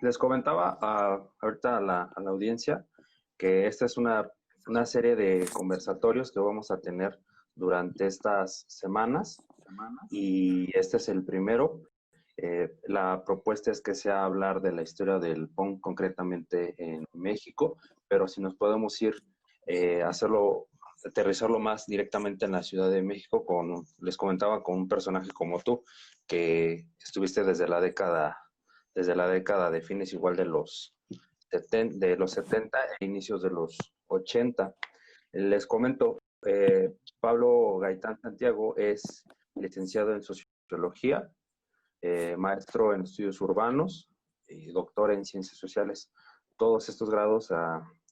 Les comentaba ahorita a la audiencia que esta es una serie de conversatorios que vamos a tener durante estas semanas y este es el primero. La propuesta es que sea hablar de la historia del punk concretamente en México, pero si nos podemos ir hacerlo, aterrizarlo más directamente en la Ciudad de México, les comentaba, con un personaje como tú, que estuviste desde la década de fines igual de los 70 e inicios de los 80. Les comento, Pablo Gaitán Santiago es licenciado en Sociología, maestro en estudios urbanos y doctor en ciencias sociales. Todos estos grados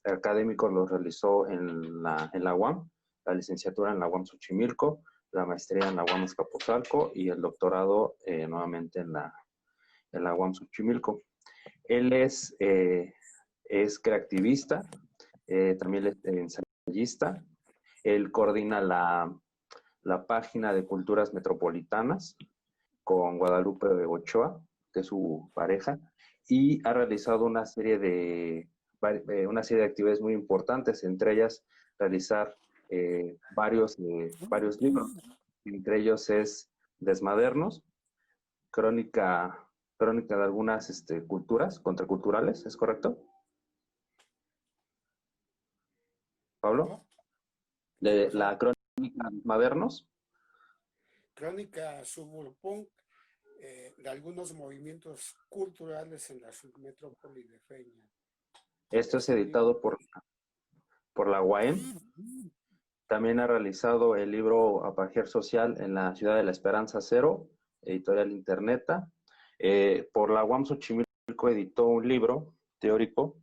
académicos los realizó en la UAM, la licenciatura en la UAM Xochimilco, la maestría en la UAM Azcapotzalco y el doctorado nuevamente en la UAM Xochimilco. Él es creativista, también es ensayista. Él coordina la página de Culturas Metropolitanas con Guadalupe Ochoa, que es su pareja, y ha realizado una serie de actividades muy importantes, entre ellas realizar varios libros. Entre ellos es Desmadernos, crónica de algunas culturas contraculturales, ¿es correcto, Pablo? ¿Cómo? ¿Qué pasó? La crónica Desmadernos. Crónica suburpunk de algunos movimientos culturales en la submetrópoli de Feña. Esto es Es un libro. editado por la UAM. También ha realizado el libro Apagier Social en la Ciudad de la Esperanza Cero, editorial Interneta. Por la UAM Xochimilco editó un libro teórico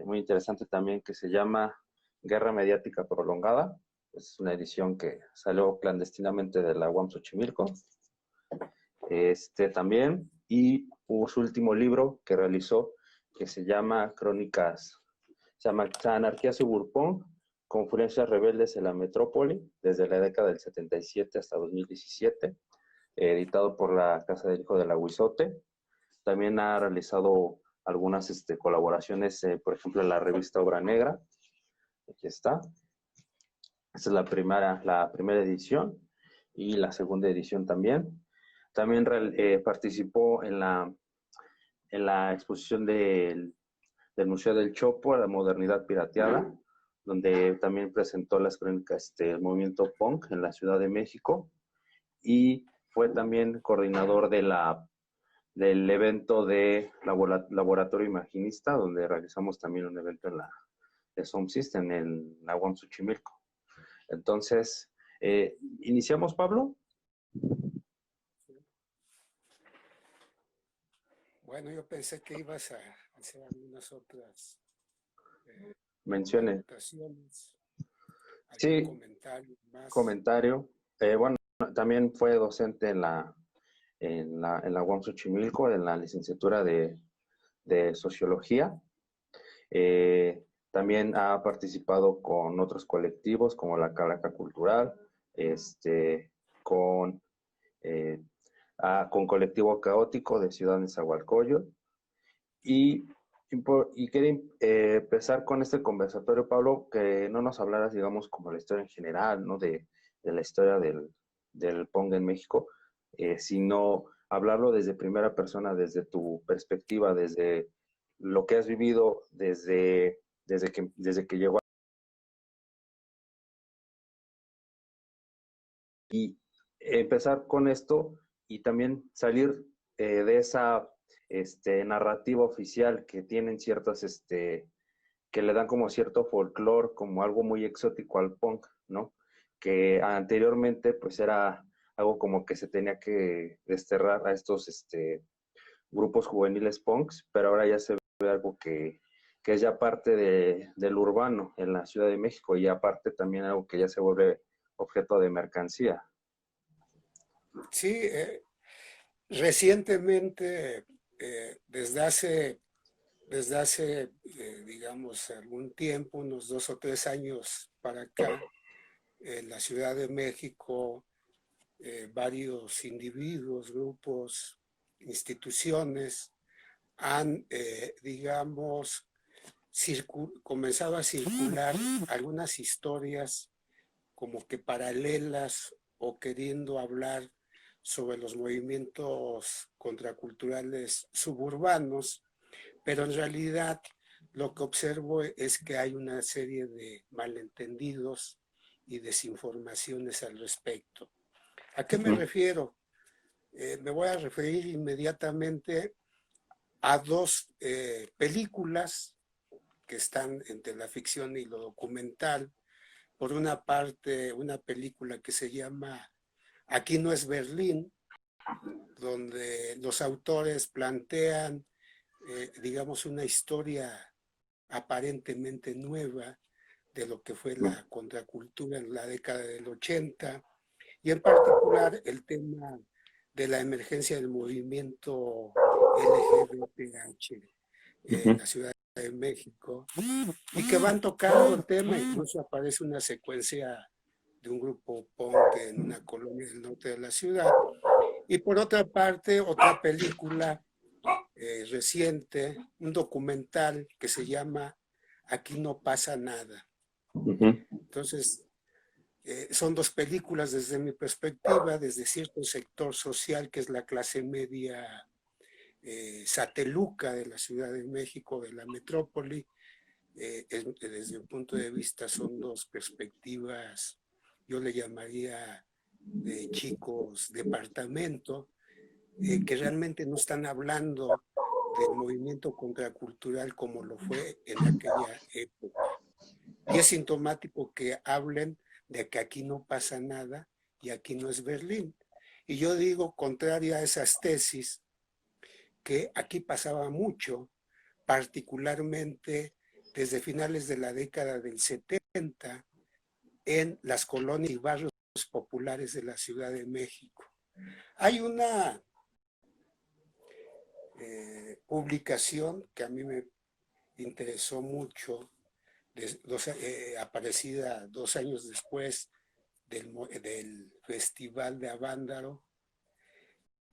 muy interesante también que se llama Guerra Mediática Prolongada. Es una edición que salió clandestinamente de la UAM Xochimilco. También, y su último libro que realizó, que se llama se llama Anarquía Suburpunk, Confluencias Rebeldes en la Metrópoli, desde la década del 77 hasta 2017, editado por la Casa del Hijo del Aguizote. También ha realizado algunas colaboraciones, por ejemplo, en la revista Obra Negra. Aquí está. Esta es la primera edición y la segunda edición también. También participó en la exposición del Museo del Chopo, La Modernidad Pirateada, donde también presentó las crónicas del movimiento punk en la Ciudad de México y fue también coordinador del evento de Laboratorio Imaginista, donde realizamos también un evento de Sound System en la UAM Xochimilco. Entonces, ¿iniciamos, Pablo? Bueno, yo pensé que ibas a hacer algunas otras Mencione. anotaciones, algún Sí, comentario más. comentario. Bueno, también fue docente en la UAM Xochimilco, en la licenciatura de Sociología. También ha participado con otros colectivos como la Calaca Cultural, con, eh, con Colectivo Caótico de Ciudad Nezahualcóyotl. Y quería empezar con este conversatorio, Pablo, que no nos hablaras, digamos, como la historia en general, ¿no? De la historia del punk en México, sino hablarlo desde primera persona, desde tu perspectiva, desde lo que has vivido desde que llegó. Y empezar con esto y también salir de esa narrativa oficial que tienen que le dan como cierto folclore, como algo muy exótico al punk, ¿no? Que anteriormente pues era algo como que se tenía que desterrar a estos grupos juveniles punks, pero ahora ya se ve algo que es ya parte del urbano en la Ciudad de México y aparte también algo que ya se vuelve objeto de mercancía. Sí, recientemente, digamos, algún tiempo, unos 2 o 3 años para acá, en la Ciudad de México, varios individuos, grupos, instituciones han, digamos, comenzado a circular algunas historias como que paralelas o queriendo hablar sobre los movimientos contraculturales suburbanos, pero en realidad lo que observo es que hay una serie de malentendidos y desinformaciones al respecto. ¿A qué me refiero? Me voy a referir inmediatamente a dos películas que están entre la ficción y lo documental. Por una parte, una película que se llama Aquí no es Berlín, donde los autores plantean, digamos, una historia aparentemente nueva de lo que fue la contracultura en la década del 80, y en particular el tema de la emergencia del movimiento LGBTH en la Ciudad de México, y que van tocando el tema, incluso aparece una secuencia de un grupo punk en una colonia del norte de la ciudad. Y por otra parte, otra película reciente, un documental que se llama Aquí no pasa nada. Entonces, son dos películas desde mi perspectiva, desde cierto sector social que es la clase media sateluca de la Ciudad de México, de la metrópoli. Desde mi punto de vista son dos perspectivas, yo le llamaría de chicos departamento, que realmente no están hablando del movimiento contracultural como lo fue en aquella época. Y es sintomático que hablen de que aquí no pasa nada y aquí no es Berlín. Y yo digo, contraria a esas tesis, que aquí pasaba mucho, particularmente desde finales de la década del 70, en las colonias y barrios populares de la Ciudad de México. Hay una publicación que a mí me interesó mucho, aparecida 2 años después del Festival de Avándaro,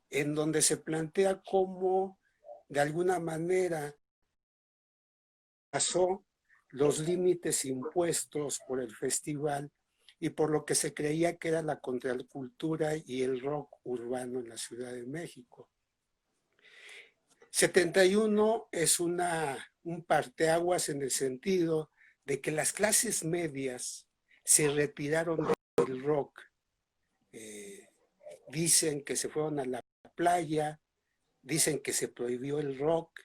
en donde se plantea cómo de alguna manera pasó los límites impuestos por el festival y por lo que se creía que era la contracultura y el rock urbano en la Ciudad de México. 71 es un parteaguas en el sentido de que las clases medias se retiraron del rock. Dicen que se fueron a la playa, dicen que se prohibió el rock.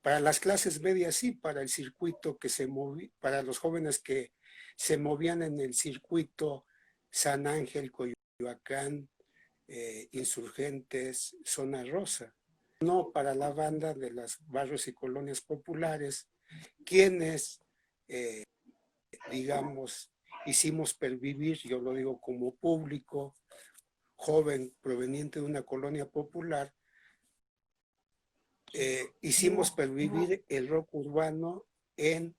Para las clases medias sí, para el circuito que se movía, para los jóvenes que se movían en el circuito San Ángel, Coyoacán, Insurgentes, Zona Rosa. No para la banda de los barrios y colonias populares, quienes, digamos, hicimos pervivir, yo lo digo como público, joven proveniente de una colonia popular, hicimos pervivir el rock urbano en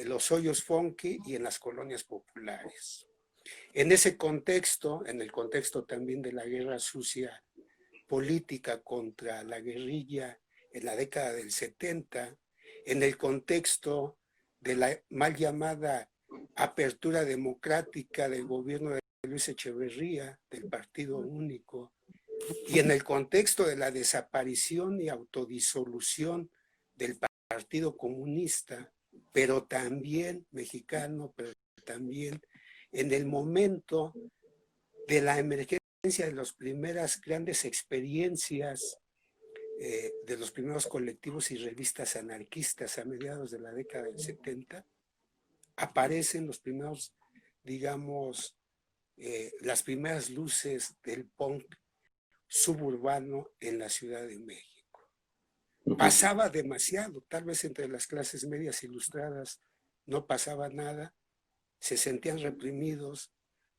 los hoyos funky y en las colonias populares. En ese contexto, en el contexto también de la guerra sucia política contra la guerrilla en la década del 70, en el contexto de la mal llamada apertura democrática del gobierno de Luis Echeverría, del Partido Único, y en el contexto de la desaparición y autodisolución del Partido Comunista, pero también mexicano, pero también en el momento de la emergencia de las primeras grandes experiencias de los primeros colectivos y revistas anarquistas a mediados de la década del 70, aparecen los primeros, digamos, las primeras luces del punk suburbano en la Ciudad de México. Pasaba demasiado, tal vez entre las clases medias ilustradas no pasaba nada, se sentían reprimidos,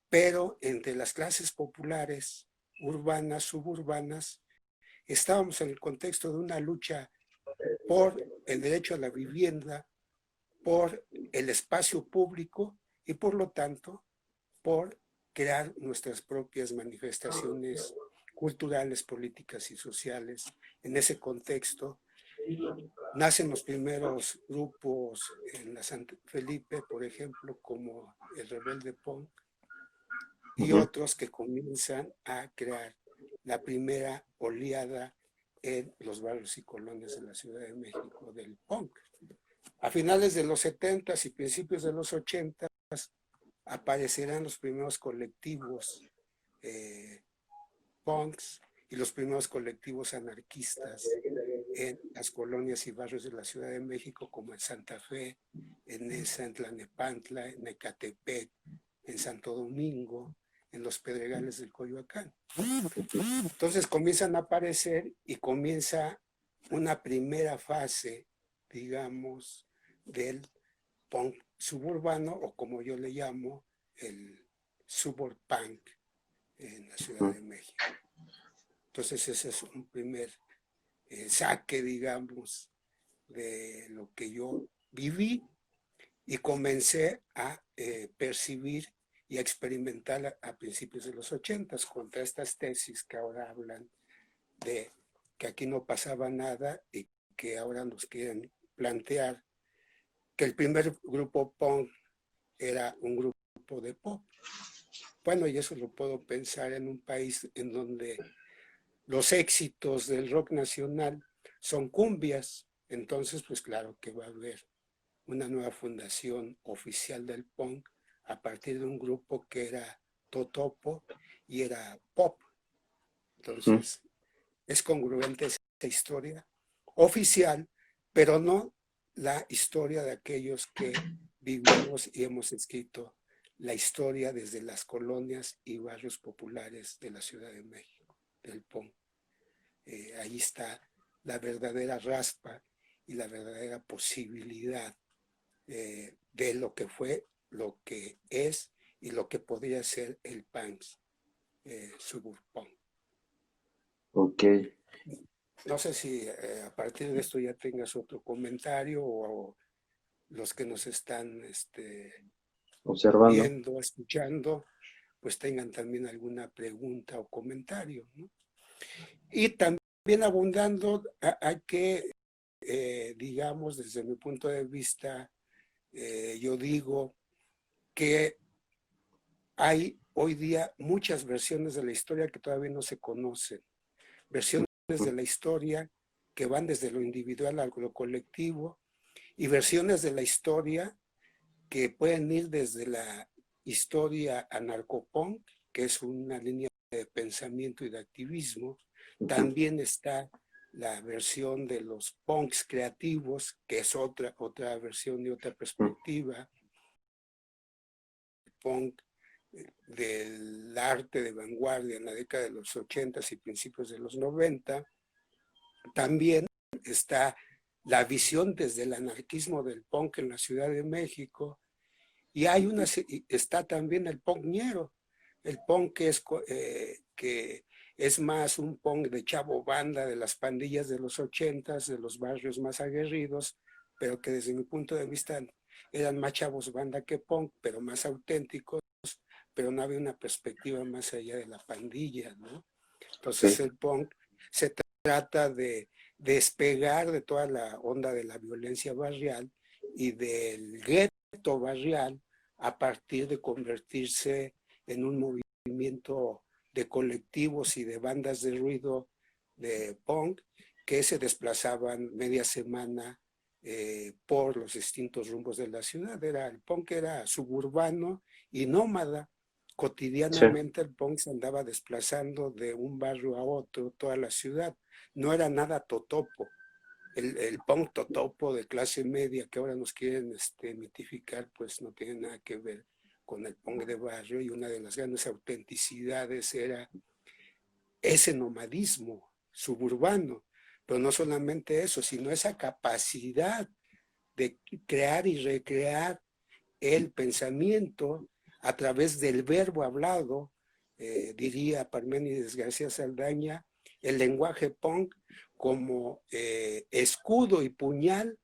pero entre las clases populares, urbanas, suburbanas, estábamos en el contexto de una lucha por el derecho a la vivienda, por el espacio público y por lo tanto por crear nuestras propias manifestaciones culturales, políticas y sociales en ese contexto nacen los primeros grupos en la San Felipe, por ejemplo, como el Rebelde Punk, y otros que comienzan a crear la primera oleada en los barrios y colonias de la Ciudad de México del punk. A finales de los 70s y principios de los 80s aparecerán los primeros colectivos punks y los primeros colectivos anarquistas en las colonias y barrios de la Ciudad de México, como en Santa Fe, en Nesa, en Tlalnepantla, en Ecatepec, en Santo Domingo, en los Pedregales del Coyoacán. Entonces comienzan a aparecer y comienza una primera fase, digamos, del punk suburbano, o como yo le llamo, el suburb punk en la Ciudad de México. Entonces ese es un primer saque, digamos, de lo que yo viví y comencé a percibir y a experimentar a principios de los 80s contra estas tesis que ahora hablan de que aquí no pasaba nada y que ahora nos quieren plantear que el primer grupo punk era un grupo de pop. Bueno, y eso lo puedo pensar en un país en donde los éxitos del rock nacional son cumbias. Entonces, pues claro que va a haber una nueva fundación oficial del punk a partir de un grupo que era totopo y era pop. Entonces, es congruente esa historia oficial, pero no la historia de aquellos que vivimos y hemos escrito la historia desde las colonias y barrios populares de la Ciudad de México, del punk. Ahí está la verdadera raspa y la verdadera posibilidad de lo que fue, lo que es y lo que podría ser el punk suburbano. Ok. No sé si a partir de esto ya tengas otro comentario o los que nos están Observando. viendo, escuchando, pues tengan también alguna pregunta o comentario, ¿no? Y también abundando, hay que, digamos, desde mi punto de vista, yo digo que hay hoy día muchas versiones de la historia que todavía no se conocen. Versiones de la historia que van desde lo individual a lo colectivo y versiones de la historia que pueden ir desde la historia anarcopunk, que es una línea de pensamiento y de activismo. También está la versión de los punks creativos, que es otra versión y otra perspectiva. El punk del arte de vanguardia en la década de los 80s y principios de los 90. También está la visión desde el anarquismo del punk en la Ciudad de México, y está también el punk ñero, el punk que es más un punk de chavo banda, de las pandillas de los 80s, de los barrios más aguerridos, pero que desde mi punto de vista eran más chavos banda que punk, pero más auténticos, pero no había una perspectiva más allá de la pandilla, ¿no? Entonces el punk se trata de despegar de toda la onda de la violencia barrial y del gueto barrial a partir de convertirse en un movimiento de colectivos y de bandas de ruido de punk que se desplazaban media semana por los distintos rumbos de la ciudad. El punk era suburbano y nómada. Cotidianamente el punk se andaba desplazando de un barrio a otro, toda la ciudad. No era nada totopo. El punk totopo de clase media que ahora nos quieren mitificar, pues no tiene nada que ver con el punk de barrio, y una de las grandes autenticidades era ese nomadismo suburbano. Pero no solamente eso, sino esa capacidad de crear y recrear el pensamiento a través del verbo hablado, diría Parménides García Saldaña, el lenguaje punk como escudo y puñal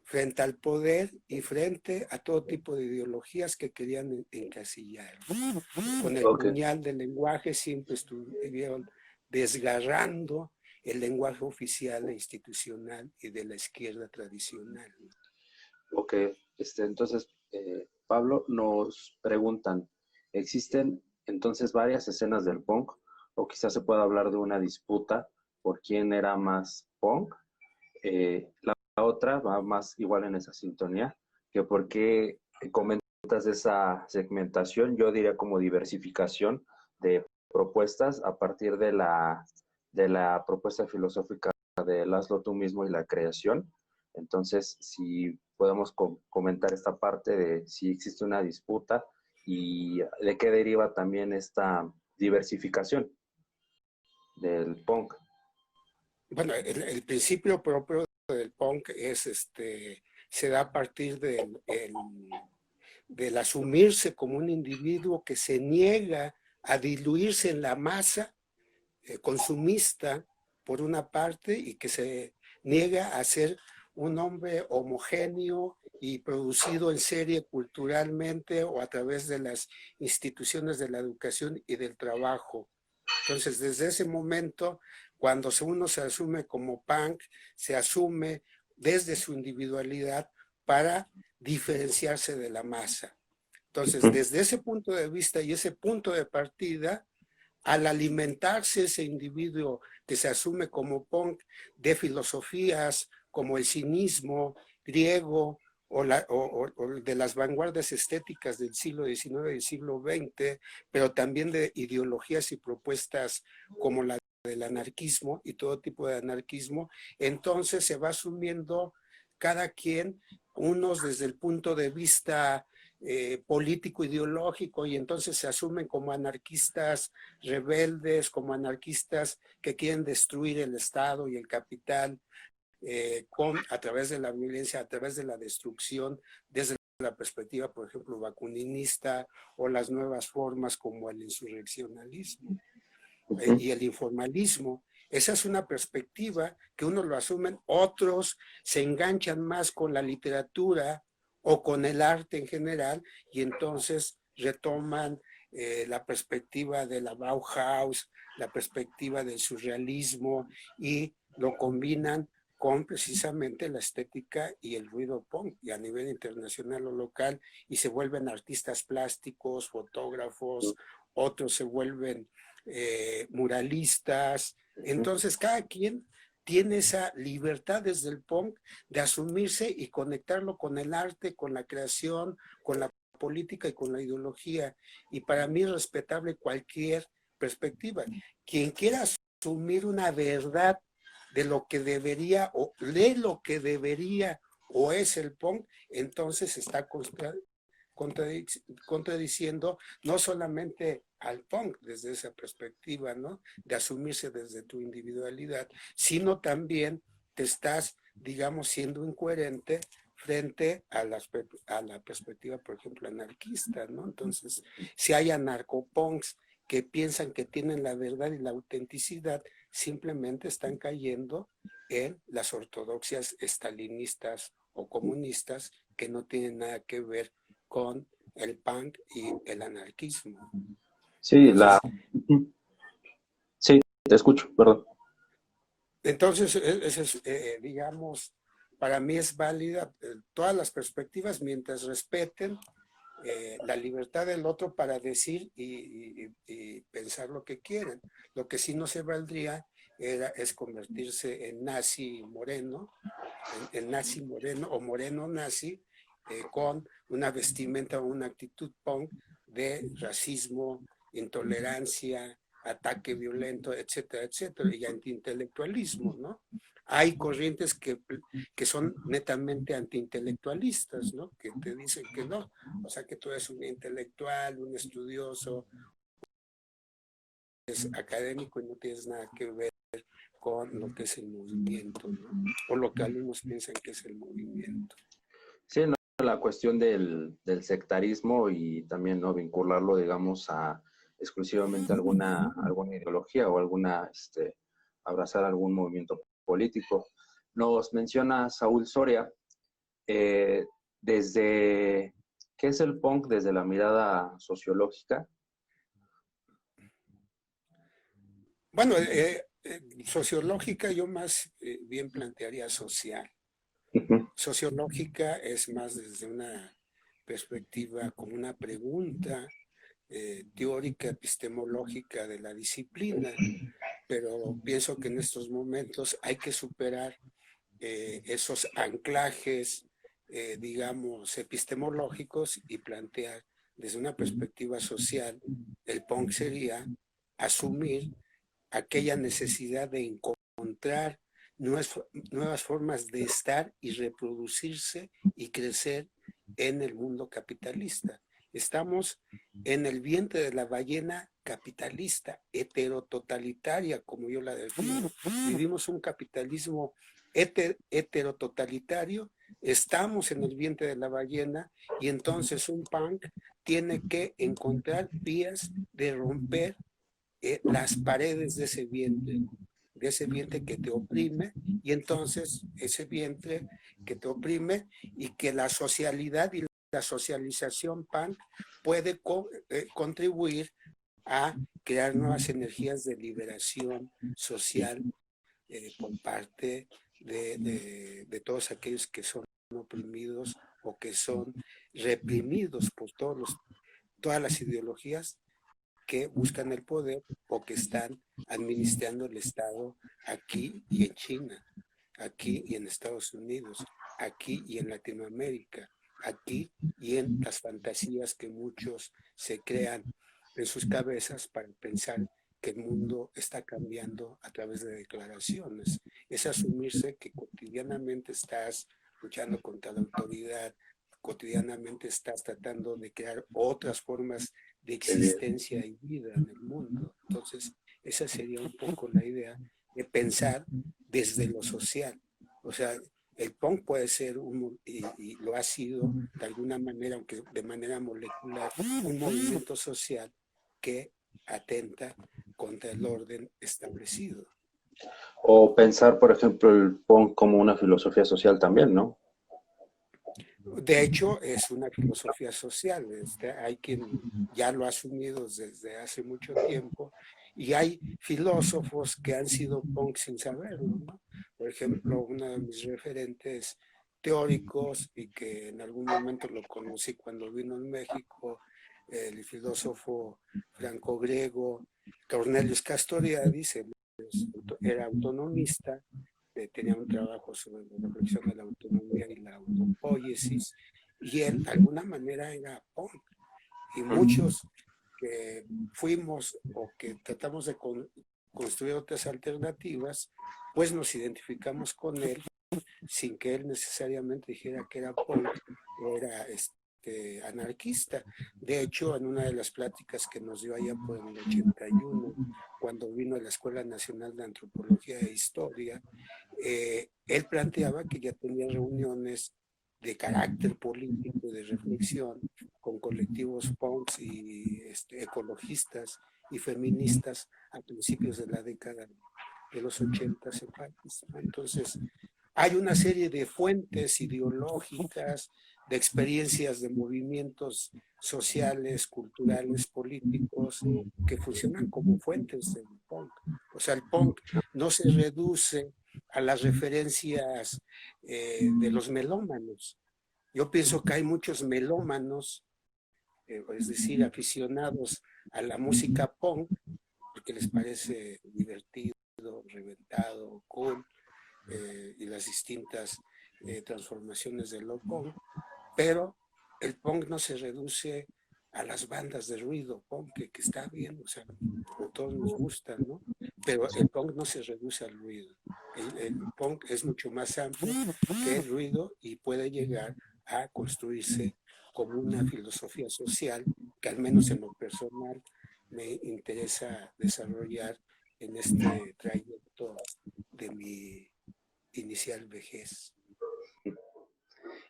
frente al poder y frente a todo tipo de ideologías que querían encasillar. Con el puñal del lenguaje siempre estuvieron desgarrando el lenguaje oficial e institucional y de la izquierda tradicional. Ok, entonces, Pablo, nos preguntan, ¿existen entonces varias escenas del punk? O quizás se pueda hablar de una disputa por quién era más punk. La otra va más igual en esa sintonía, que por qué comentas esa segmentación, yo diría como diversificación de propuestas a partir de la propuesta filosófica de hazlo tú mismo y la creación. Entonces, si podemos comentar esta parte de si existe una disputa y de qué deriva también esta diversificación del punk. Bueno, el principio propio del punk es se da a partir del asumirse como un individuo que se niega a diluirse en la masa consumista por una parte y que se niega a ser un hombre homogéneo y producido en serie culturalmente o a través de las instituciones de la educación y del trabajo. Entonces, desde ese momento, cuando uno se asume como punk, se asume desde su individualidad para diferenciarse de la masa. Entonces, desde ese punto de vista y ese punto de partida, al alimentarse ese individuo que se asume como punk de filosofías como el cinismo griego o de las vanguardias estéticas del siglo XIX y siglo XX, pero también de ideologías y propuestas como la del anarquismo y todo tipo de anarquismo, entonces se va asumiendo cada quien, unos desde el punto de vista político ideológico, y entonces se asumen como anarquistas rebeldes, como anarquistas que quieren destruir el Estado y el capital a través de la violencia, a través de la destrucción, desde la perspectiva, por ejemplo, bakuninista, o las nuevas formas como el insurreccionalismo y el informalismo. Esa es una perspectiva que unos lo asumen, otros se enganchan más con la literatura o con el arte en general, y entonces retoman la perspectiva de la Bauhaus, la perspectiva del surrealismo, y lo combinan con precisamente la estética y el ruido punk, y a nivel internacional o local, y se vuelven artistas plásticos, fotógrafos, otros se vuelven muralistas. Entonces, cada quien tiene esa libertad desde el punk de asumirse y conectarlo con el arte, con la creación, con la política y con la ideología. Y para mí es respetable cualquier perspectiva. Quien quiera asumir una verdad de lo que debería o de lo que debería o es el punk, entonces está contradiciendo no solamente al punk desde esa perspectiva, ¿no? De asumirse desde tu individualidad, sino también te estás, digamos, siendo incoherente frente a la perspectiva, por ejemplo, anarquista, ¿no? Entonces, si hay anarcopunks que piensan que tienen la verdad y la autenticidad, simplemente están cayendo en las ortodoxias estalinistas o comunistas que no tienen nada que ver con el punk y el anarquismo. Sí, Entonces, sí, te escucho, perdón. entonces digamos, para mí es válida todas las perspectivas mientras respeten la libertad del otro para decir y pensar lo que quieren. Lo que sí no se valdría es convertirse en nazi moreno, en nazi moreno o moreno nazi, con una vestimenta o una actitud punk de racismo, intolerancia, ataque violento, etcétera, etcétera, y antiintelectualismo, ¿no? Hay corrientes que son netamente antiintelectualistas, ¿no? Que te dicen que no, o sea, que tú eres un intelectual, un estudioso, es académico y no tienes nada que ver con lo que es el movimiento, ¿no? O lo que algunos piensan que es el movimiento. Sí, no, la cuestión del sectarismo y también no vincularlo, digamos, a exclusivamente alguna ideología o abrazar algún movimiento político. Nos menciona Saúl Soria, eh, desde, ¿qué es el punk desde la mirada sociológica? Bueno, Sociológica yo más bien plantearía social. Ujú. Sociológica es más desde una perspectiva como una pregunta teórica, epistemológica de la disciplina, pero pienso que en estos momentos hay que superar esos anclajes, digamos, epistemológicos y plantear desde una perspectiva social, el punk sería asumir aquella necesidad de encontrar nuevas formas de estar y reproducirse y crecer en el mundo capitalista. Estamos en el vientre de la ballena capitalista, heterototalitaria, como yo la defino. Vivimos un capitalismo heterototalitario, estamos en el vientre de la ballena y entonces un punk tiene que encontrar vías de romper las paredes de ese vientre que te oprime, y entonces ese vientre que te oprime y que la socialidad y la socialización punk puede contribuir a crear nuevas energías de liberación social por parte de todos aquellos que son oprimidos o que son reprimidos por todas las ideologías que buscan el poder o que están administrando el Estado aquí y en China, aquí y en Estados Unidos, aquí y en Latinoamérica, aquí y en las fantasías que muchos se crean en sus cabezas para pensar que el mundo está cambiando a través de declaraciones. Es asumirse que cotidianamente estás luchando contra la autoridad, cotidianamente estás tratando de crear otras formas de existencia y vida en el mundo. Entonces, esa sería un poco la idea de pensar desde lo social. O sea, el punk puede ser, y lo ha sido de alguna manera, aunque de manera molecular, un movimiento social que atenta contra el orden establecido. O pensar, por ejemplo, el punk como una filosofía social también, ¿no? De hecho, es una filosofía social. Hay quien ya lo ha asumido desde hace mucho tiempo y hay filósofos que han sido punk sin saberlo, ¿no? Por ejemplo, uno de mis referentes teóricos y que en algún momento lo conocí cuando vino en México, el filósofo franco-griego Cornelius Castoriadis, él era autonomista, tenía un trabajo sobre la reflexión de la autonomía y la autopoiesis, y él de alguna manera era punk. Y muchos que fuimos o que tratamos de construir otras alternativas, pues nos identificamos con él sin que él necesariamente dijera que era punk o era anarquista. De hecho, en una de las pláticas que nos dio allá por el 81, cuando vino a la Escuela Nacional de Antropología e Historia, él planteaba que ya tenía reuniones de carácter político y de reflexión con colectivos punks y ecologistas y feministas a principios de la década de los 80 en París. Entonces, hay una serie de fuentes ideológicas, de experiencias de movimientos sociales, culturales, políticos, que funcionan como fuentes del punk. O sea, el punk no se reduce a las referencias de los melómanos. Yo pienso que hay muchos melómanos, es decir, aficionados a la música punk, porque les parece divertido, reventado, cool, y las distintas transformaciones del punk, pero el punk no se reduce a las bandas de ruido punk, que está bien, o sea, a todos nos gusta, ¿no? Pero el punk no se reduce al ruido. El punk es mucho más amplio que el ruido y puede llegar a construirse como una filosofía social que al menos en lo personal me interesa desarrollar en este trayecto de mi inicial vejez.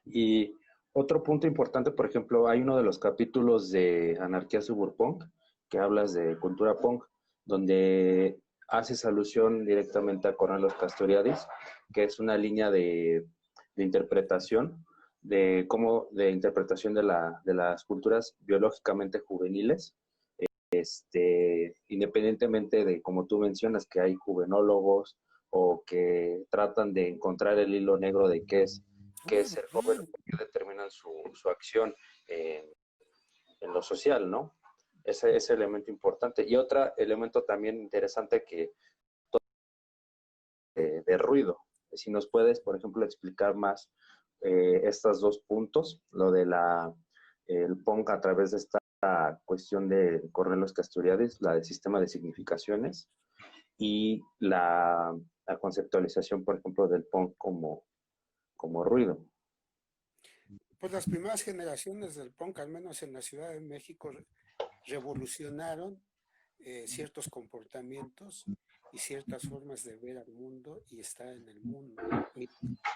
Y otro punto importante, por ejemplo, hay uno de los capítulos de Anarquía Suburpunk que hablas de cultura punk, donde haces alusión directamente a Cornelos Castoriadis, que es una línea de interpretación de interpretación de las culturas biológicamente juveniles, independientemente de, como tú mencionas, que hay juvenólogos o que tratan de encontrar el hilo negro de qué es ser joven, que determinan su acción en lo social, ¿no? Ese elemento importante. Y otro elemento también interesante que de ruido. Si nos puedes, por ejemplo, explicar más estos dos puntos, lo de el punk a través de esta cuestión de Cornelos Castoriadis, la del sistema de significaciones y la conceptualización, por ejemplo, del punk como ruido. Pues las primeras generaciones del punk, al menos en la Ciudad de México, revolucionaron ciertos comportamientos y ciertas formas de ver al mundo y estar en el mundo,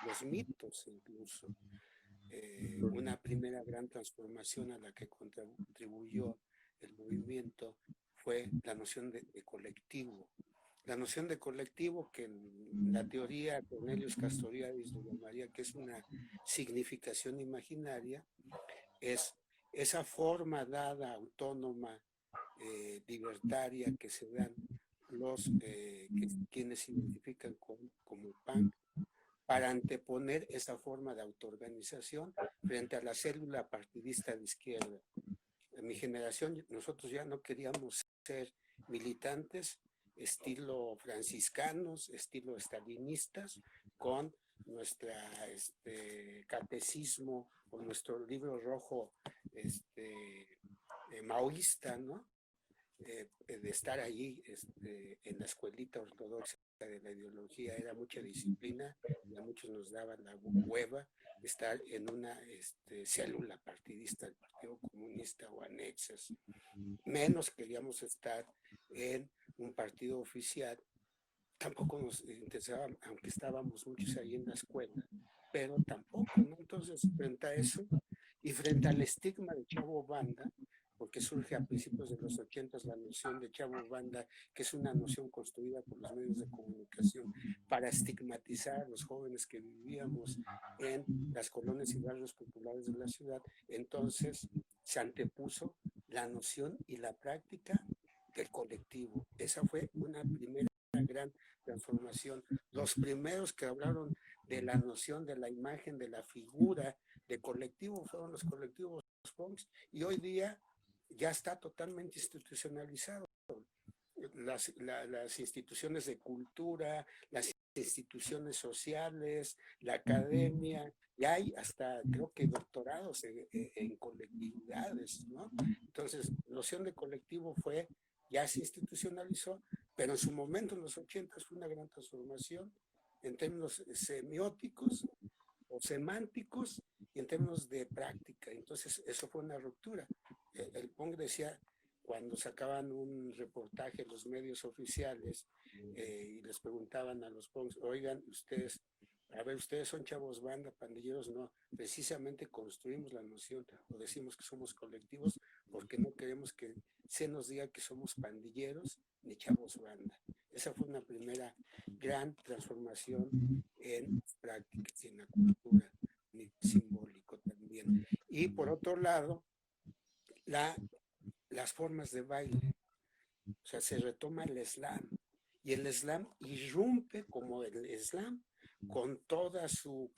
los mitos incluso. Una primera gran transformación a la que contribuyó el movimiento fue la noción de colectivo. La noción de colectivo que en la teoría Cornelius Castoriadis lo llamaría que es una significación imaginaria, es esa forma dada, autónoma, libertaria que se dan quienes se identifican como punk, para anteponer esa forma de autoorganización frente a la célula partidista de izquierda. En mi generación, nosotros ya no queríamos ser militantes estilo franciscanos, estilo estalinistas, con nuestra catecismo o nuestro libro rojo maoísta, ¿no? De estar allí en la escuelita ortodoxa de la ideología, era mucha disciplina y a muchos nos daba la hueva estar en una célula partidista del Partido Comunista o anexas. Menos queríamos estar en un partido oficial. Tampoco nos interesaba, aunque estábamos muchos ahí en la escuela, pero tampoco, ¿no? Entonces, frente a eso y frente al estigma de Chavo Banda, porque surge a principios de los 80 la noción de Chavo Banda, que es una noción construida por los medios de comunicación para estigmatizar a los jóvenes que vivíamos en las colonias y barrios populares de la ciudad. Entonces se antepuso la noción y la práctica del colectivo. Esa fue una primera gran transformación. Los primeros que hablaron de la noción de la imagen, de la figura de colectivo, fueron los colectivos punks, y hoy día ya está totalmente institucionalizado. Las instituciones de cultura, las instituciones sociales, la academia, y hay hasta creo que doctorados en colectividades, ¿no? Entonces, la noción de colectivo ya se institucionalizó, pero en su momento, en los 80, fue una gran transformación en términos semióticos o semánticos y en términos de práctica. Entonces, eso fue una ruptura. El punk decía, cuando sacaban un reportaje en los medios oficiales y les preguntaban a los punks, oigan, ustedes son chavos banda, pandilleros, no, precisamente construimos la noción o decimos que somos colectivos porque no queremos que se nos diga que somos pandilleros ni chavos banda. Esa fue una primera gran transformación en las prácticas y en la cultura, y simbólico también. Y por otro lado, las formas de baile, o sea, se retoma el slam, y el slam irrumpe como el slam con toda su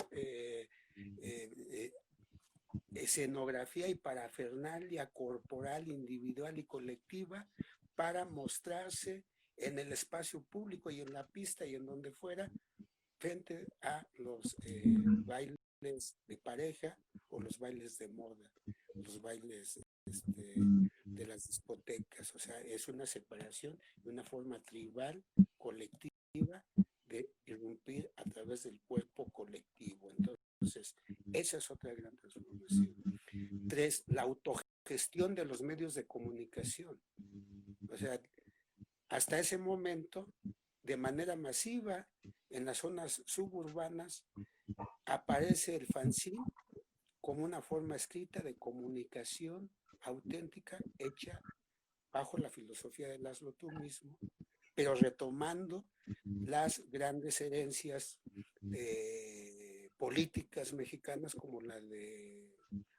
escenografía y parafernalia corporal, individual y colectiva para mostrarse en el espacio público y en la pista y en donde fuera frente a los bailes de pareja o los bailes de moda, los bailes de las discotecas. O sea, es una separación de una forma tribal, colectiva, de irrumpir a través del cuerpo colectivo. Entonces, esa es otra gran transformación. 3, la autogestión de los medios de comunicación. O sea, hasta ese momento, de manera masiva, en las zonas suburbanas, aparece el fanzine como una forma escrita de comunicación auténtica, hecha bajo la filosofía de Laszlo tú mismo, pero retomando las grandes herencias políticas mexicanas como la de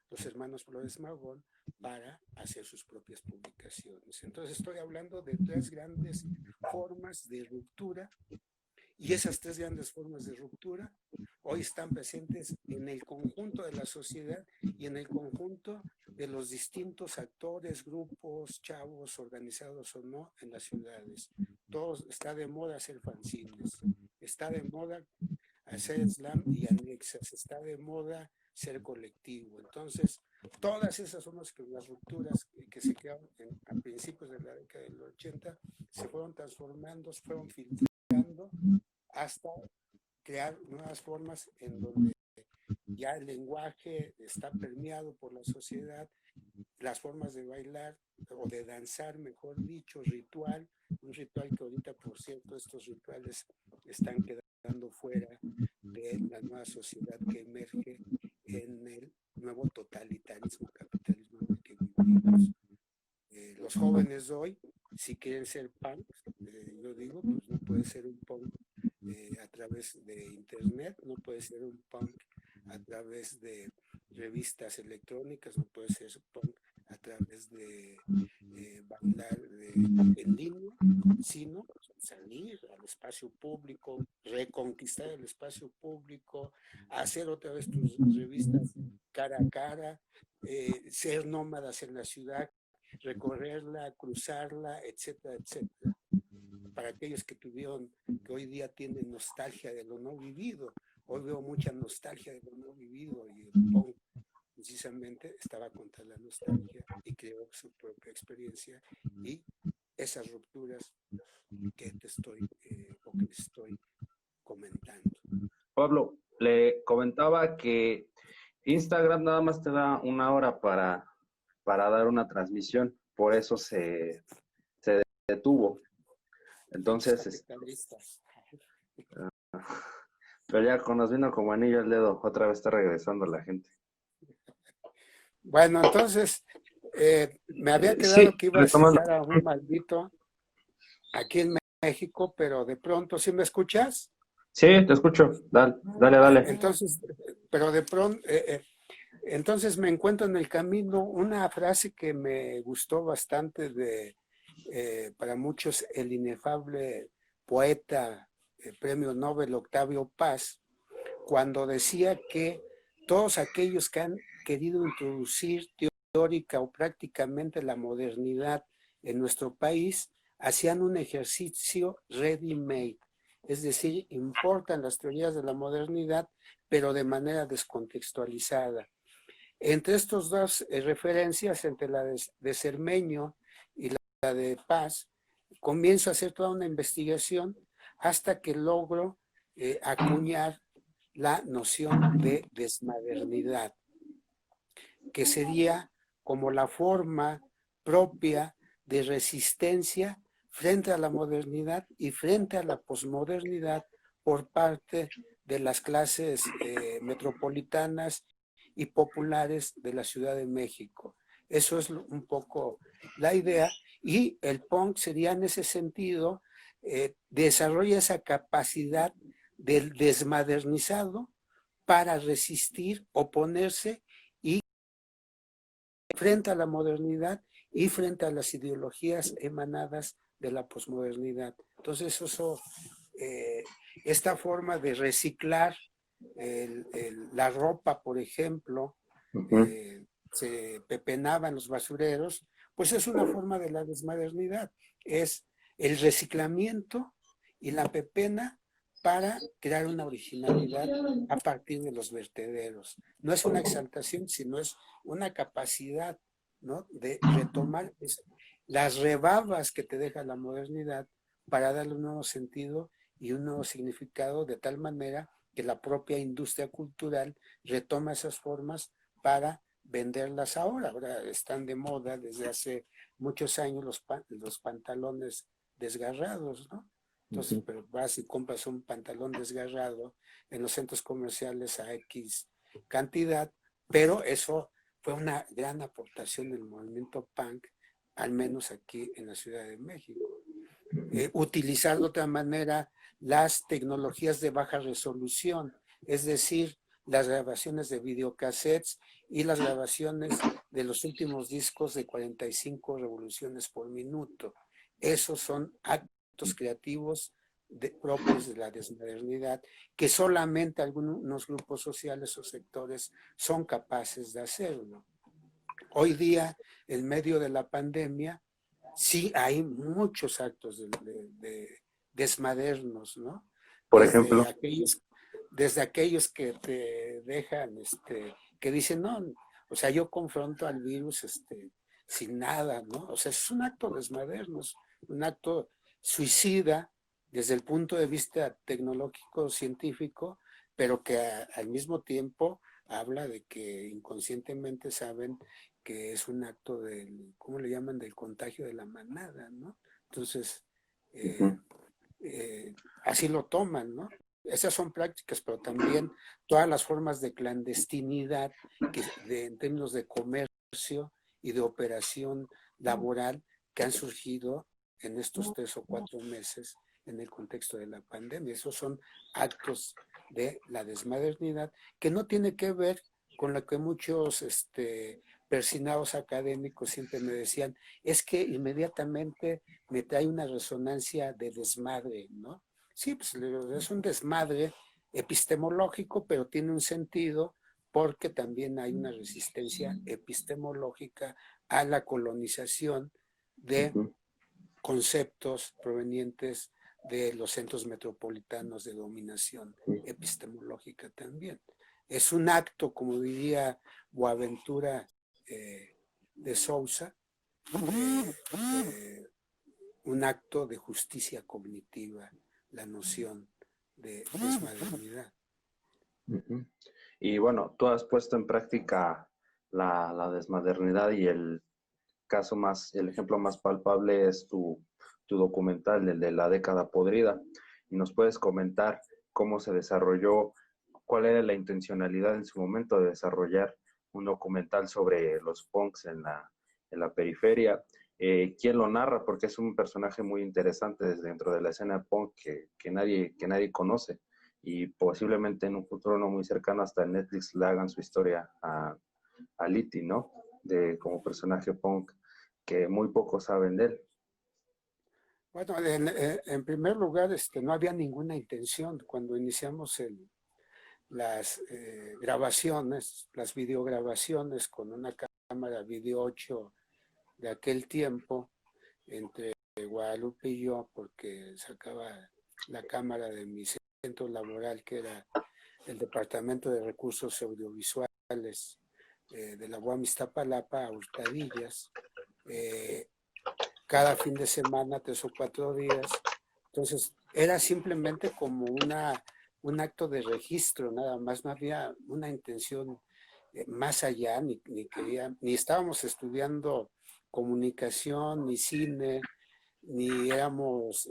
los hermanos Flores Magón, para hacer sus propias publicaciones. Entonces estoy hablando de 3 grandes formas de ruptura, y esas 3 grandes formas de ruptura hoy están presentes en el conjunto de la sociedad y en el conjunto de los distintos actores, grupos, chavos, organizados o no, en las ciudades. Todos, está de moda hacer fanzines, está de moda hacer slam y anexas, está de moda ser colectivo. Entonces, todas esas son las rupturas que se crearon a principios de la década del 80, se fueron transformando, se fueron filtrando hasta crear nuevas formas en donde ya el lenguaje está permeado por la sociedad, las formas de bailar o de danzar, mejor dicho, ritual, un ritual que ahorita, por cierto, estos rituales están quedando fuera de la nueva sociedad que emerge en el nuevo totalitarismo, capitalismo en el que vivimos. Los jóvenes de hoy, si quieren ser punk, yo digo, pues no puede ser un punk a través de internet, no puede ser un punk a través de revistas electrónicas, no puede ser punk a través de bailar en línea, sino salir al espacio público, reconquistar el espacio público, hacer otra vez tus revistas cara a cara, ser nómadas en la ciudad, recorrerla, cruzarla, etcétera, etcétera. Para aquellos que hoy día tienen nostalgia de lo no vivido, hoy veo mucha nostalgia de lo no vivido, y el punk precisamente estaba contra la nostalgia y creó su propia experiencia y esas rupturas que te estoy o que les estoy comentando. Pablo, le comentaba que Instagram nada más te da 1 hora para dar una transmisión, por eso se detuvo. Entonces, pero ya con nos vino como anillo al dedo, otra vez está regresando la gente. Bueno, entonces, me había quedado que iba a citar a un maldito aquí en México, pero de pronto, ¿sí me escuchas? Sí, te escucho, dale. Entonces, pero de pronto, entonces me encuentro en el camino una frase que me gustó bastante para muchos, el inefable poeta, premio Nobel Octavio Paz, cuando decía que todos aquellos que han querido introducir teórica o prácticamente la modernidad en nuestro país hacían un ejercicio ready-made, es decir, importan las teorías de la modernidad, pero de manera descontextualizada. Entre estos dos referencias, entre la de Cermeño y la de Paz, comienzo a hacer toda una investigación hasta que logro acuñar la noción de desmodernidad, que sería como la forma propia de resistencia frente a la modernidad y frente a la posmodernidad por parte de las clases metropolitanas y populares de la Ciudad de México. Eso es un poco la idea, y el punk sería en ese sentido, desarrolla esa capacidad del desmodernizado para resistir, oponerse y frente a la modernidad y frente a las ideologías emanadas de la posmodernidad. Entonces esta forma de reciclar la ropa, por ejemplo, se pepenaba en los basureros, pues es una forma de la desmodernidad, es el reciclamiento y la pepena para crear una originalidad a partir de los vertederos. No es una exaltación, sino es una capacidad, ¿no?, de retomar las rebabas que te deja la modernidad para darle un nuevo sentido y un nuevo significado, de tal manera que la propia industria cultural retoma esas formas para venderlas ahora. Ahora están de moda desde hace muchos años los pantalones desgarrados, ¿no? Entonces, pero vas y compras un pantalón desgarrado en los centros comerciales a X cantidad, pero eso fue una gran aportación del movimiento punk, al menos aquí en la Ciudad de México. Utilizar de otra manera las tecnologías de baja resolución, es decir, las grabaciones de videocassettes y las grabaciones de los últimos discos de 45 revoluciones por minuto. Esos son actos creativos propios de la desmodernidad que solamente algunos grupos sociales o sectores son capaces de hacerlo. Hoy día, en medio de la pandemia, sí hay muchos actos de desmadernos, ¿no? Por Desde ejemplo, aquellos, desde aquellos que te dejan, que dicen, no, o sea, yo confronto al virus sin nada, ¿no? O sea, es un acto desmadernos, un acto suicida desde el punto de vista tecnológico, científico, pero que al mismo tiempo habla de que inconscientemente saben que es un acto del, ¿cómo le llaman? Del contagio de la manada, ¿no? Entonces, eh, ujú, así lo toman, ¿no? Esas son prácticas, pero también todas las formas de clandestinidad en términos de comercio y de operación laboral que han surgido en estos 3 o 4 meses en el contexto de la pandemia. Esos son actos de la desmodernidad que no tiene que ver con lo que muchos persinados académicos siempre me decían, es que inmediatamente me trae una resonancia de desmadre, ¿no? Sí, pues es un desmadre epistemológico, pero tiene un sentido porque también hay una resistencia epistemológica a la colonización de ujú. conceptos provenientes de los centros metropolitanos de dominación epistemológica también. Es un acto, como diría Boaventura de Sousa, un acto de justicia cognitiva, la noción de desmodernidad. Ujú. Y bueno, tú has puesto en práctica la desmodernidad y el ejemplo más palpable es tu documental, el de la década podrida. Y nos puedes comentar cómo se desarrolló, cuál era la intencionalidad en su momento de desarrollar un documental sobre los punks en la periferia. ¿Quién lo narra? Porque es un personaje muy interesante desde dentro de la escena punk que nadie conoce y posiblemente en un futuro no muy cercano hasta en Netflix le hagan su historia a Litty, ¿no? De como personaje punk que muy pocos saben de él. Bueno, en primer lugar, no había ninguna intención cuando iniciamos las grabaciones, las videograbaciones con una cámara Video 8 de aquel tiempo, entre Guadalupe y yo, porque sacaba la cámara de mi centro laboral, que era el Departamento de Recursos Audiovisuales de la UAM Iztapalapa a Hurtadillas, cada fin de semana, 3 o 4 días. Entonces, era simplemente como un acto de registro, nada más, no había una intención más allá, ni estábamos estudiando comunicación, ni cine, ni éramos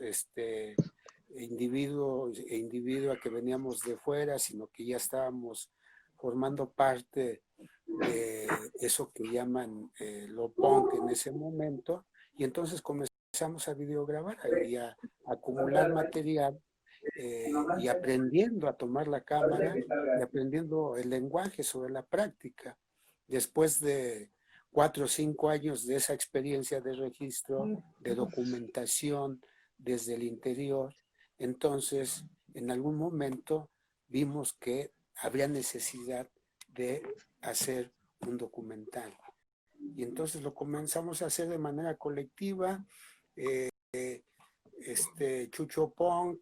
individua que veníamos de fuera, sino que ya estábamos formando parte de eso que llaman lo punk en ese momento, y entonces comenzamos a videograbar y a acumular material y aprendiendo a tomar la cámara y aprendiendo el lenguaje sobre la práctica. Después de 4 o 5 años de esa experiencia de registro, de documentación desde el interior, entonces en algún momento vimos que habría necesidad de hacer un documental. Y entonces lo comenzamos a hacer de manera colectiva. Eh, Chucho Pong,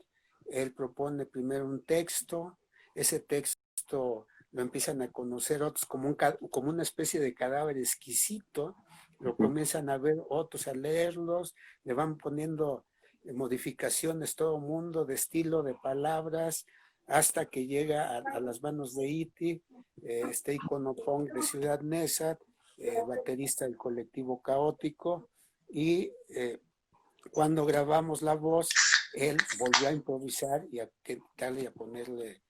él propone primero un texto, ese texto lo empiezan a conocer otros como una especie de cadáver exquisito, lo comienzan a ver otros, a leerlos, le van poniendo modificaciones todo mundo de estilo, de palabras, hasta que llega a las manos de Iti, este icono punk de Ciudad Neza, baterista del colectivo Caótico, y cuando grabamos la voz, él volvió a improvisar y a darle a ponerle,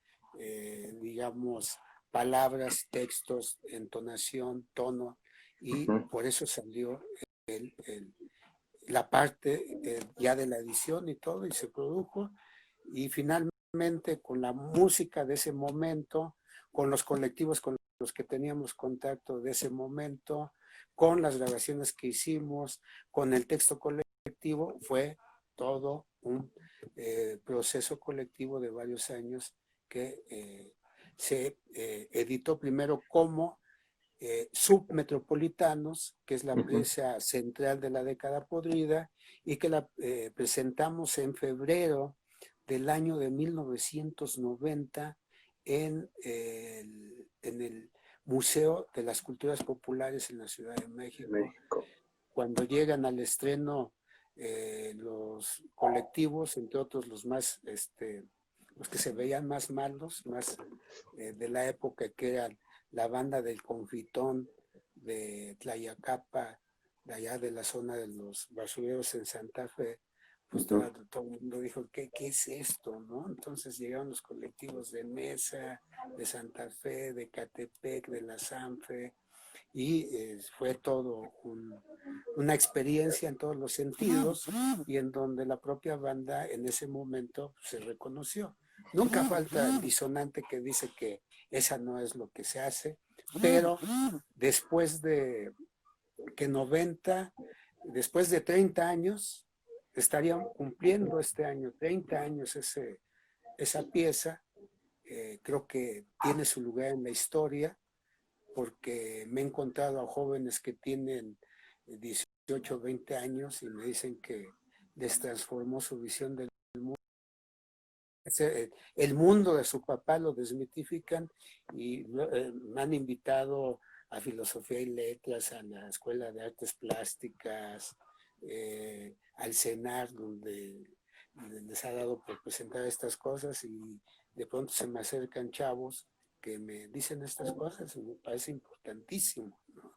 digamos, palabras, textos, entonación, tono, y Ujú. por eso salió el, el, la parte ya de la edición y todo, y se produjo, y finalmente con la música de ese momento con los colectivos con los que teníamos contacto de ese momento, con las grabaciones que hicimos, con el texto colectivo, fue todo un proceso colectivo de varios años que se editó primero como Submetropolitanos, que es la pieza central de la década podrida, y que la presentamos en febrero del año de 1990 en el Museo de las Culturas Populares en la Ciudad de México. Cuando llegan al estreno los colectivos, entre otros los más, los que se veían más malos, más de la época, que eran la banda del Confitón de Tlayacapa, de allá de la zona de los basureros en Santa Fe, pues todo el mundo dijo, ¿qué es esto? ¿No? Entonces llegaron los colectivos de Mesa, de Santa Fe, de Catepec, de la Sanfe, y fue todo una experiencia en todos los sentidos, y en donde la propia banda en ese momento se reconoció. Nunca falta el disonante que dice que esa no es lo que se hace, pero después de que 90, después de 30 años, estarían cumpliendo este año 30 años esa pieza. Creo que tiene su lugar en la historia, porque me he encontrado a jóvenes que tienen 18, 20 años y me dicen que les transformó su visión del mundo. El mundo de su papá lo desmitifican, y me han invitado a Filosofía y Letras, a la Escuela de Artes Plásticas, al CENAR, donde les ha dado por presentar estas cosas, y de pronto se me acercan chavos que me dicen estas cosas y me parece importantísimo, ¿no?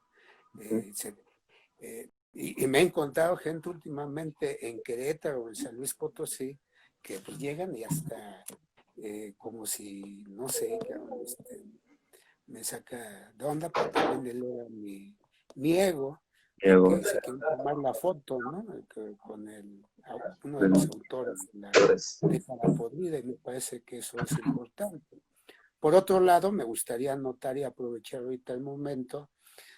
Y me he encontrado gente últimamente en Querétaro o en San Luis Potosí que pues llegan y hasta como si, no sé, me saca de onda, pero también eleva mi ego, de que se quiere tomar la foto, ¿no? Con uno de los autores de la década podrida, y me parece que eso es importante. Por otro lado, me gustaría anotar y aprovechar ahorita el momento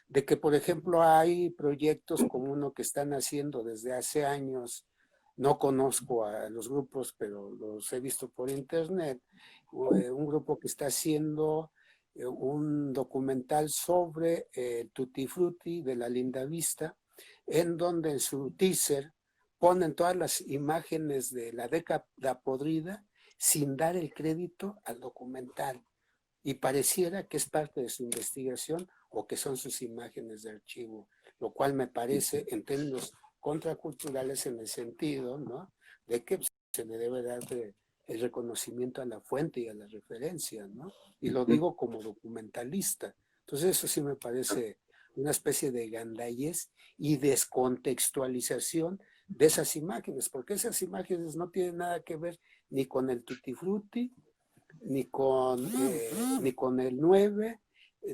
de que, por ejemplo, hay proyectos como uno que están haciendo desde hace años. No conozco a los grupos, pero los he visto por internet. Un grupo que está haciendo un documental sobre Tutti Frutti de la Linda Vista, en donde en su teaser ponen todas las imágenes de la década podrida sin dar el crédito al documental. Y pareciera que es parte de su investigación o que son sus imágenes de archivo, lo cual me parece, en términos contraculturales, en el sentido, ¿no?, de que se le debe dar el reconocimiento a la fuente y a la referencia, ¿no? Y lo digo como documentalista. Entonces eso sí me parece una especie de gandallez y descontextualización de esas imágenes, porque esas imágenes no tienen nada que ver ni con el Tutti Frutti, ni con el 9,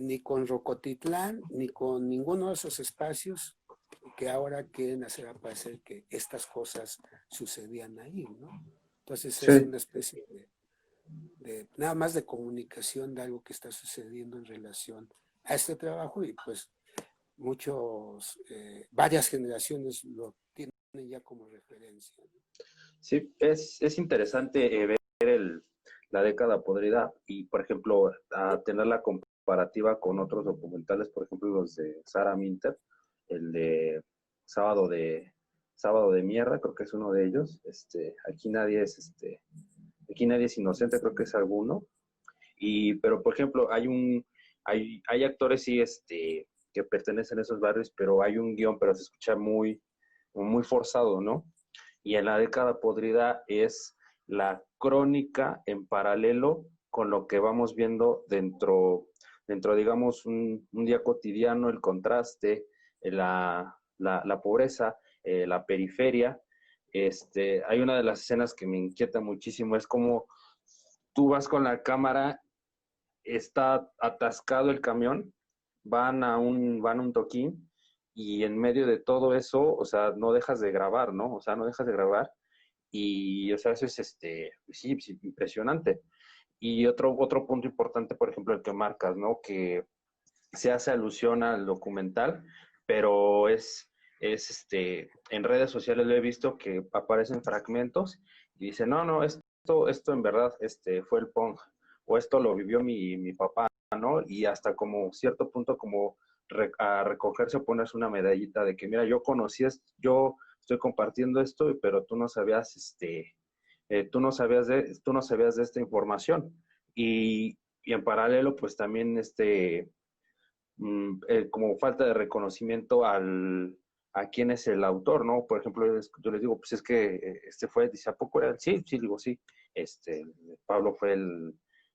ni con Rocotitlán, ni con ninguno de esos espacios que ahora quieren hacer aparecer que estas cosas sucedían ahí, ¿no? Entonces es una especie de nada más de comunicación de algo que está sucediendo en relación a este trabajo, y pues varias generaciones lo tienen ya como referencia, ¿no? Sí, es interesante ver la década podrida y, por ejemplo, a tener la comparativa con otros documentales, por ejemplo, los de Sarah Minter, el de Sábado de Mierda, creo que es uno de ellos. Aquí nadie es inocente, creo que es alguno. Pero, por ejemplo, hay actores, sí, que pertenecen a esos barrios, pero hay un guión, pero se escucha muy, muy forzado, ¿no? Y en la década podrida es la crónica en paralelo con lo que vamos viendo dentro digamos, un día cotidiano, el contraste, la pobreza, la periferia. Hay una de las escenas que me inquieta muchísimo, es como tú vas con la cámara, está atascado el camión, van a un toquín, y en medio de todo eso, o sea, no dejas de grabar, ¿no? O sea, no dejas de grabar, y, o sea, eso es, sí, impresionante. Y otro punto importante, por ejemplo, el que marcas, ¿no? Que se hace alusión al documental, pero en redes sociales lo he visto que aparecen fragmentos y dicen, no, esto en verdad fue el punk, o esto lo vivió mi papá, ¿no? Y hasta como cierto punto como a recogerse o ponerse una medallita de que, mira, yo estoy compartiendo esto, pero tú no sabías, tú no sabías de esta información. Y en paralelo, pues también como falta de reconocimiento a quién es el autor, ¿no? Por ejemplo, yo les digo, pues es que dice, ¿a poco era? Sí, sí, digo, sí, Pablo fue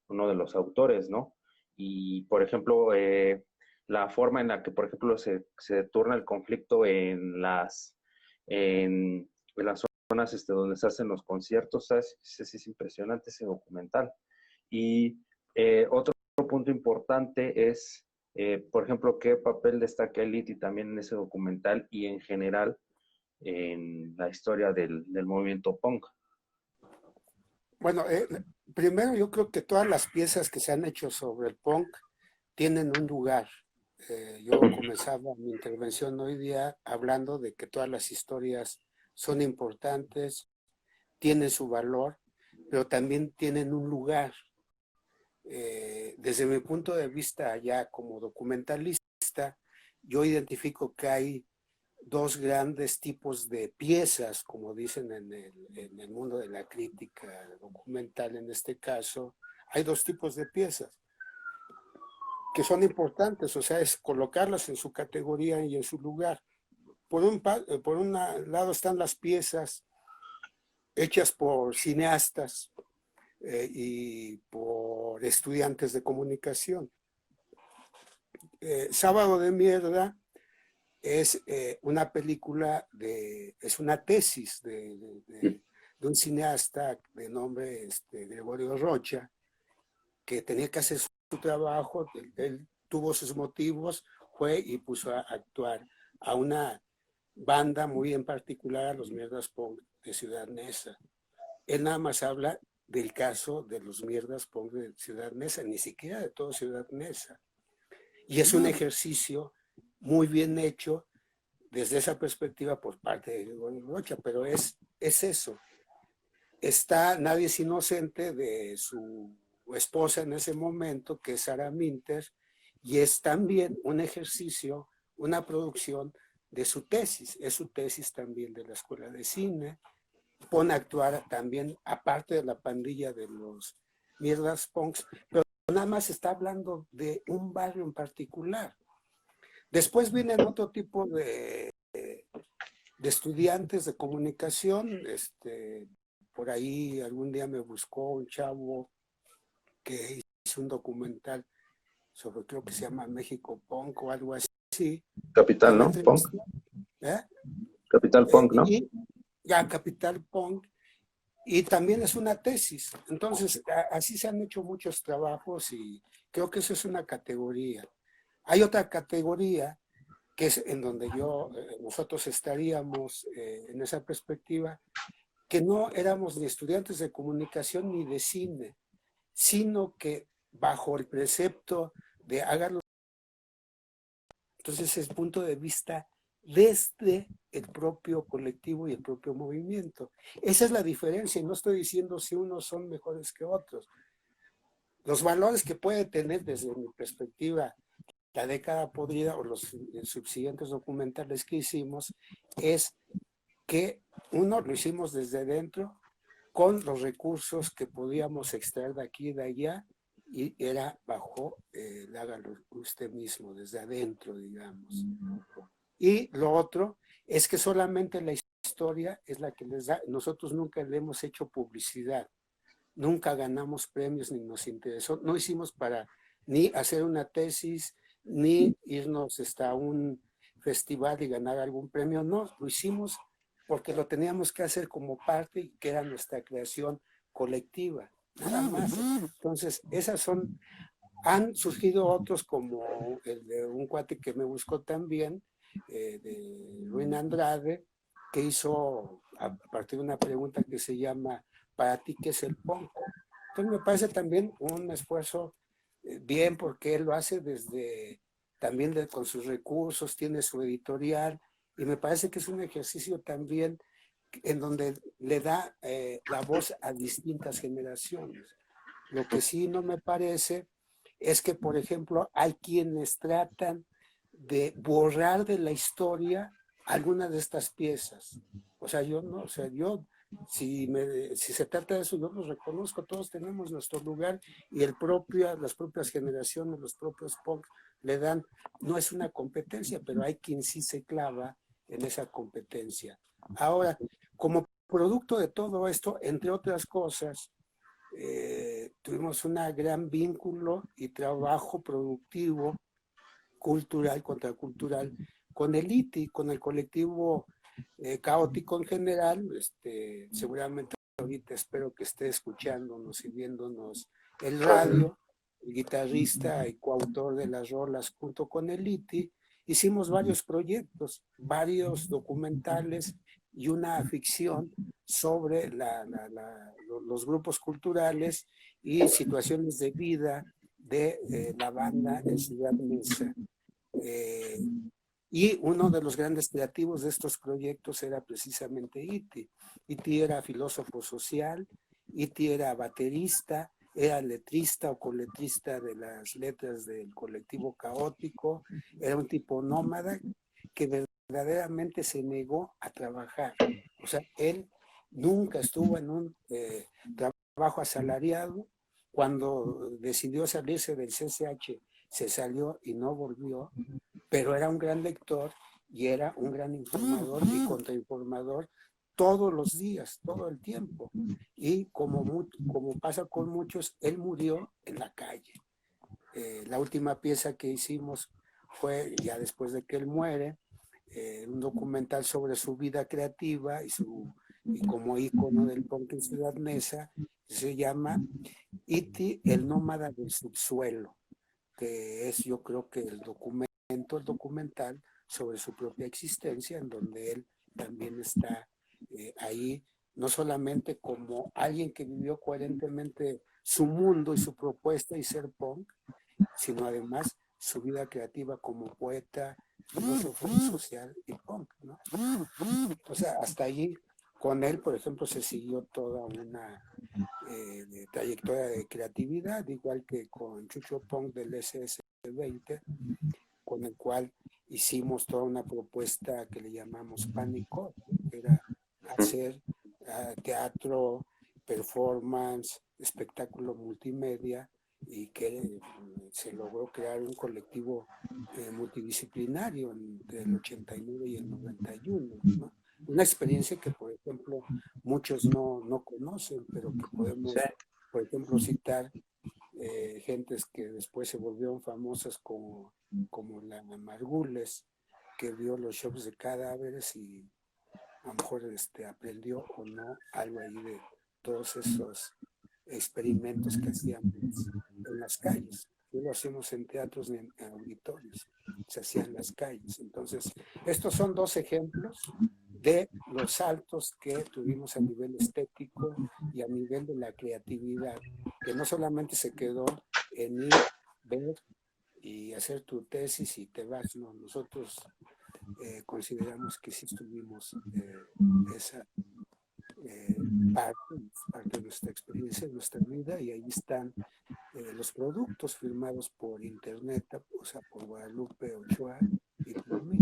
uno de los autores, ¿no? Y, por ejemplo, la forma en la que, por ejemplo, se turna el conflicto en las zonas donde se hacen los conciertos, ¿sabes? Es impresionante ese documental. Y otro punto importante es por ejemplo, ¿qué papel destaca Elite y también en ese documental y en general en la historia del movimiento punk? Bueno, primero yo creo que todas las piezas que se han hecho sobre el punk tienen un lugar. Yo comenzaba mi intervención hoy día hablando de que todas las historias son importantes, tienen su valor, pero también tienen un lugar. Desde mi punto de vista ya como documentalista, yo identifico que hay dos grandes tipos de piezas, como dicen en el mundo de la crítica documental en este caso. Hay dos tipos de piezas que son importantes, o sea, es colocarlas en su categoría y en su lugar. Por un lado están las piezas hechas por cineastas y por estudiantes de comunicación. Sábado de Mierda es una película es una tesis de un cineasta de nombre Gregorio Rocha, que tenía que hacer su trabajo, él tuvo sus motivos, fue y puso a actuar a una banda muy en particular, a los Mierdas Punk de Ciudad Neza. Él nada más habla del caso de los Mierdas Punk de Ciudad Neza, ni siquiera de todo Ciudad Neza. Y es un ejercicio muy bien hecho desde esa perspectiva por parte de Gregorio Rocha, pero es eso. Nadie es inocente de su esposa en ese momento, que es Sara Minter, y es también un ejercicio, una producción de su tesis, es su tesis también de la Escuela de Cine, pone a actuar también, aparte de la pandilla de los Mierdas Punks, pero nada más está hablando de un barrio en particular. Después vienen otro tipo de estudiantes de comunicación. Por ahí algún día me buscó un chavo que hizo un documental sobre, creo que se llama México Punk o algo así. Capital, ¿no? Punk. ¿Eh? Capital Punk, ¿no? Y ya, Capital Punk. Y también es una tesis. Entonces, así se han hecho muchos trabajos y creo que eso es una categoría. Hay otra categoría que es en donde nosotros estaríamos en esa perspectiva, que no éramos ni estudiantes de comunicación ni de cine, sino que bajo el precepto de háganlo. Entonces es punto de vista desde el propio colectivo y el propio movimiento. Esa es la diferencia, y no estoy diciendo si unos son mejores que otros. Los valores que puede tener desde mi perspectiva la década podrida o los subsiguientes documentales que hicimos es que uno lo hicimos desde dentro con los recursos que podíamos extraer de aquí y de allá, y era bajo hágalo usted mismo, desde adentro, digamos. Y lo otro es que solamente la historia es la que les da. Nosotros nunca le hemos hecho publicidad, nunca ganamos premios ni nos interesó, no hicimos para ni hacer una tesis, ni irnos hasta un festival y ganar algún premio, no, lo hicimos porque lo teníamos que hacer como parte y que era nuestra creación colectiva, nada más. Entonces, han surgido otros como el de un cuate que me buscó también, de Ruin Andrade, que hizo a partir de una pregunta que se llama, ¿para ti qué es el punk? Entonces me parece también un esfuerzo bien porque él lo hace desde también con sus recursos, tiene su editorial y me parece que es un ejercicio también en donde le da la voz a distintas generaciones. Lo que sí no me parece es que, por ejemplo, hay quienes tratan de borrar de la historia alguna de estas piezas. O sea, yo no, o sea, yo, si se trata de eso, yo los reconozco, todos tenemos nuestro lugar y las propias generaciones, los propios punk le dan, no es una competencia, pero hay quien sí se clava en esa competencia. Ahora, como producto de todo esto, entre otras cosas, tuvimos un gran vínculo y trabajo productivo, cultural, contracultural, con el ITI, con el colectivo caótico en general. Seguramente ahorita espero que esté escuchándonos y viéndonos el radio, el guitarrista y coautor de las rolas junto con el ITI. Hicimos varios proyectos, varios documentales y una ficción sobre los grupos culturales y situaciones de vida de la banda en Ciudad Mesa. Eh, y uno de los grandes creativos de estos proyectos era precisamente Iti. Iti era filósofo social, Iti era baterista, era letrista o coletrista de las letras del colectivo caótico, era un tipo nómada que verdaderamente se negó a trabajar. O sea, él nunca estuvo en un trabajo asalariado. Cuando decidió salirse del CCH, se salió y no volvió, pero era un gran lector y era un gran informador y contrainformador todos los días, todo el tiempo. Y como pasa con muchos, él murió en la calle. La última pieza que hicimos fue, ya después de que él muere, un documental sobre su vida creativa y como ícono del punk en Ciudad Neza, se llama Iti, el nómada del subsuelo, que es, yo creo que el documental sobre su propia existencia, en donde él también está ahí, no solamente como alguien que vivió coherentemente su mundo y su propuesta y ser punk, sino además su vida creativa como poeta, filósofo social y punk, ¿no? O sea, hasta allí con él, por ejemplo, se siguió toda una trayectoria de creatividad, igual que con Chucho Punk del SS20, con el cual hicimos toda una propuesta que le llamamos Pánico, que era hacer teatro, performance, espectáculo multimedia, y que se logró crear un colectivo multidisciplinario entre el 89 y el 91, ¿no? Una experiencia que, por ejemplo, muchos no conocen, pero que Sí. podemos, por ejemplo, citar gentes que después se volvieron famosas como la Margules, que vio los shows de Cadáveres y a lo mejor aprendió o no algo ahí de todos esos experimentos que hacíamos en las calles. No lo hacemos en teatros ni en auditorios, se hacía en las calles. Entonces, estos son dos ejemplos de los saltos que tuvimos a nivel estético y a nivel de la creatividad, que no solamente se quedó en ir, ver y hacer tu tesis y te vas, no, nosotros consideramos que sí tuvimos esa parte de nuestra experiencia, de nuestra vida, y ahí están los productos firmados por internet, o sea, por Guadalupe Ochoa y por mí.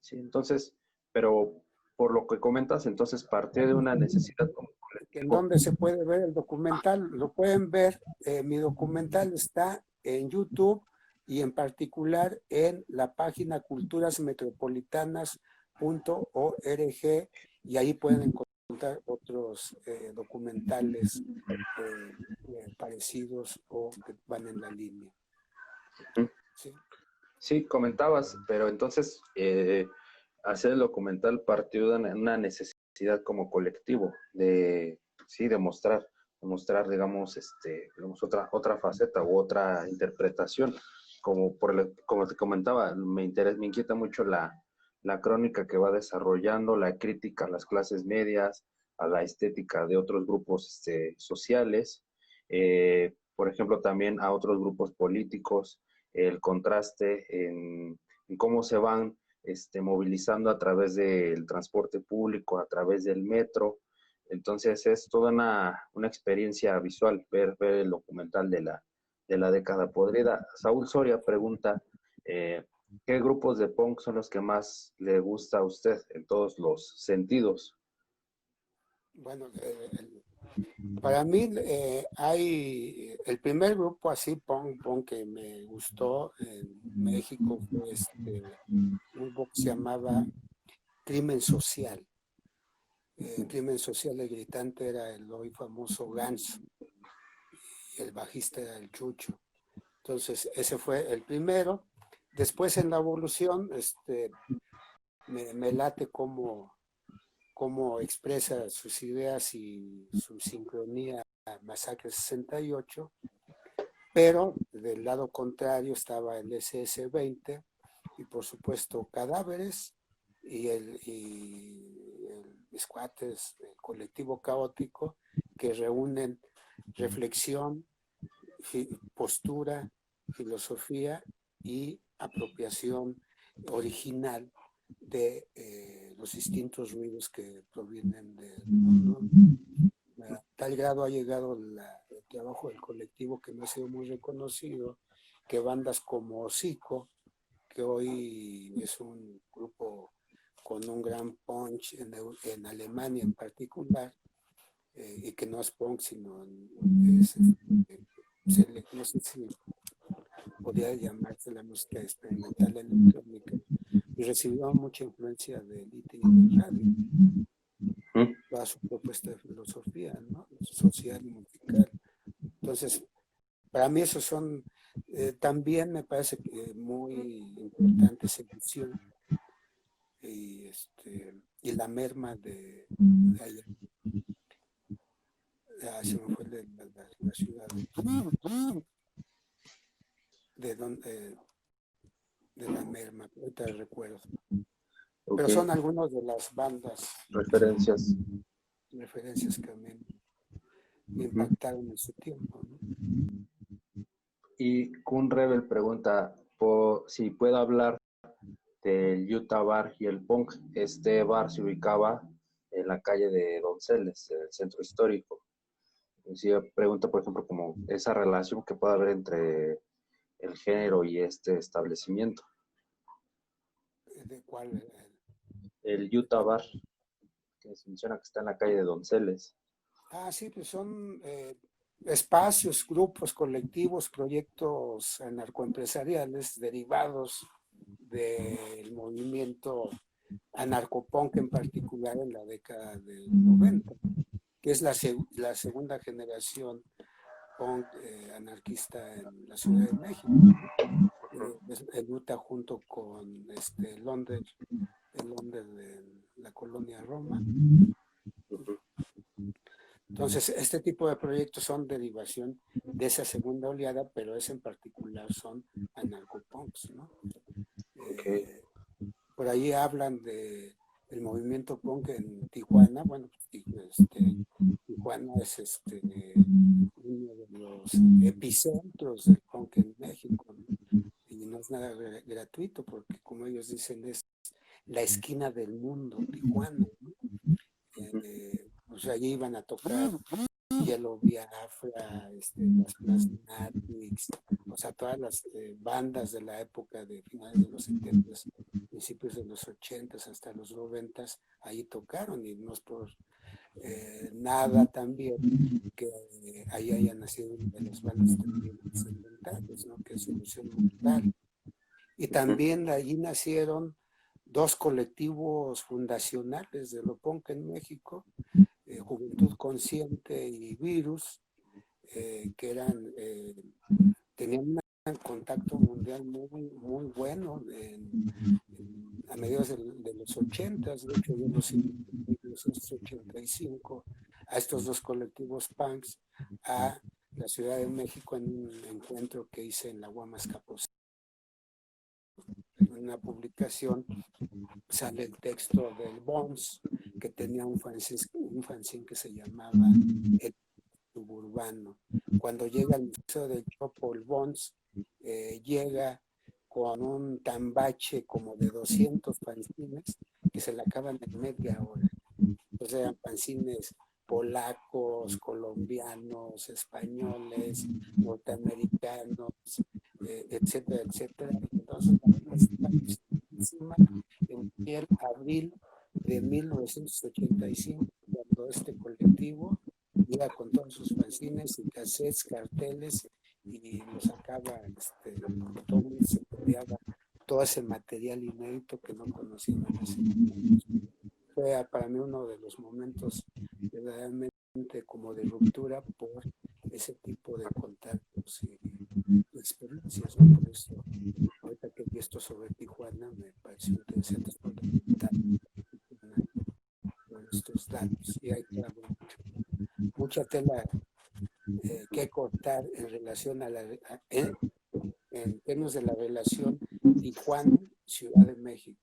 Sí, entonces, pero por lo que comentas, entonces partió de una necesidad como ¿En colectivo. dónde se puede ver el documental? Lo pueden ver, mi documental está en YouTube y en particular en la página culturasmetropolitanas.org, y ahí pueden encontrar otros documentales parecidos o que van en la línea. ¿Sí? Sí, comentabas, pero entonces hacer el documental partió de una necesidad como colectivo de, sí, demostrar, digamos, digamos otra faceta u otra interpretación. Como te comentaba, me inquieta mucho la crónica que va desarrollando, la crítica a las clases medias, a la estética de otros grupos sociales, por ejemplo, también a otros grupos políticos, el contraste en cómo se van movilizando a través del transporte público, a través del metro. Entonces es toda una experiencia visual ver el documental de la década podrida. Saúl Soria pregunta, ¿qué grupos de punk son los que más le gusta a usted en todos los sentidos? Bueno, para mí hay el primer grupo así punk que me gustó en México fue un grupo que se llamaba Crimen Social. Crimen Social, el gritante era el hoy famoso Ganso y el bajista era el Chucho. Entonces ese fue el primero. Después en la evolución me late cómo expresa sus ideas y su sincronía a Masacre 68, pero del lado contrario estaba el SS-20 y por supuesto Cadáveres y el Escuates, el colectivo caótico, que reúnen reflexión, postura, filosofía y apropiación original de los distintos ruidos que provienen del mundo. A tal grado ha llegado el trabajo del colectivo que no ha sido muy reconocido, que bandas como Hocico, que hoy es un grupo con un gran punch en Alemania en particular, y que no es punk, sino no sé si podría llamarse la música experimental electrónica, y recibió mucha influencia de Elite y de Radio, toda su propuesta de filosofía, ¿no? Social y musical. Entonces, para mí esos son, también me parece que muy importantes edición y la merma de allá. Se me fue la ciudad de la merma, ahorita recuerdo. Okay. Pero son algunas de las bandas referencias que me impactaron en su tiempo, ¿no? Y Kun Rebel pregunta si puedo hablar del Utah Bar y el punk. Este bar se ubicaba en la calle de Donceles, en el centro histórico. Si pregunta, por ejemplo, como esa relación que puede haber entre el género y este establecimiento. ¿De cuál? El Utah Bar, que se menciona que está en la calle de Donceles. Sí, pues son espacios, grupos, colectivos, proyectos anarcoempresariales derivados del movimiento anarcopunk en particular en la década del 90, que es la segunda generación punk anarquista en la Ciudad de México. El Utah junto con el Londres de la colonia Roma. Entonces, este tipo de proyectos son derivación de esa segunda oleada, pero en particular son anarcopunks, ¿no? Okay. Por ahí hablan del movimiento punk en Tijuana. Bueno, Tijuana es uno de los epicentros del punk en México, ¿no? Y no es nada gratuito porque, como ellos dicen, es la esquina del mundo, Tijuana, ¿no? Pues allí iban a tocar Yellow Biafra, las Plasmatics, o sea, todas las bandas de la época de finales de los 70, principios de los 80 hasta los 90, ahí tocaron, y no es por nada también que ahí haya nacido una de las bandas también trascendentales, ¿no? Que es Solución Mortal. Y también de allí nacieron dos colectivos fundacionales de lo punk en México, Juventud Consciente y Virus, que tenían un contacto mundial muy bueno a mediados de los 80. De hecho yo los invité en 1985 a estos dos colectivos punks a la Ciudad de México en un encuentro que hice en la Guamas Capos, en una publicación sale el texto del Bones, que tenía un fanzine que se llamaba El Suburbano. Cuando llega al Museo del Chopo, el Bones llega con un tambache como de 200 fanzines que se le acaban en media hora. Entonces eran fanzines polacos, colombianos, españoles, norteamericanos, etcétera, etcétera. Entonces, encima, en abril de 1985, cuando este colectivo iba con todos sus fanzines y cassettes, carteles, y los sacaba, todo el mundo se copiaba todo ese material inédito que no conocían en ese momento. Fue para mí uno de los momentos verdaderamente como de ruptura por ese tipo de contactos y experiencias, ¿no? Por eso, ahorita que vi esto sobre Tijuana, me pareció interesante con estos datos. Y hay mucha tela que cortar en relación a en términos de la relación Tijuana-Ciudad de México.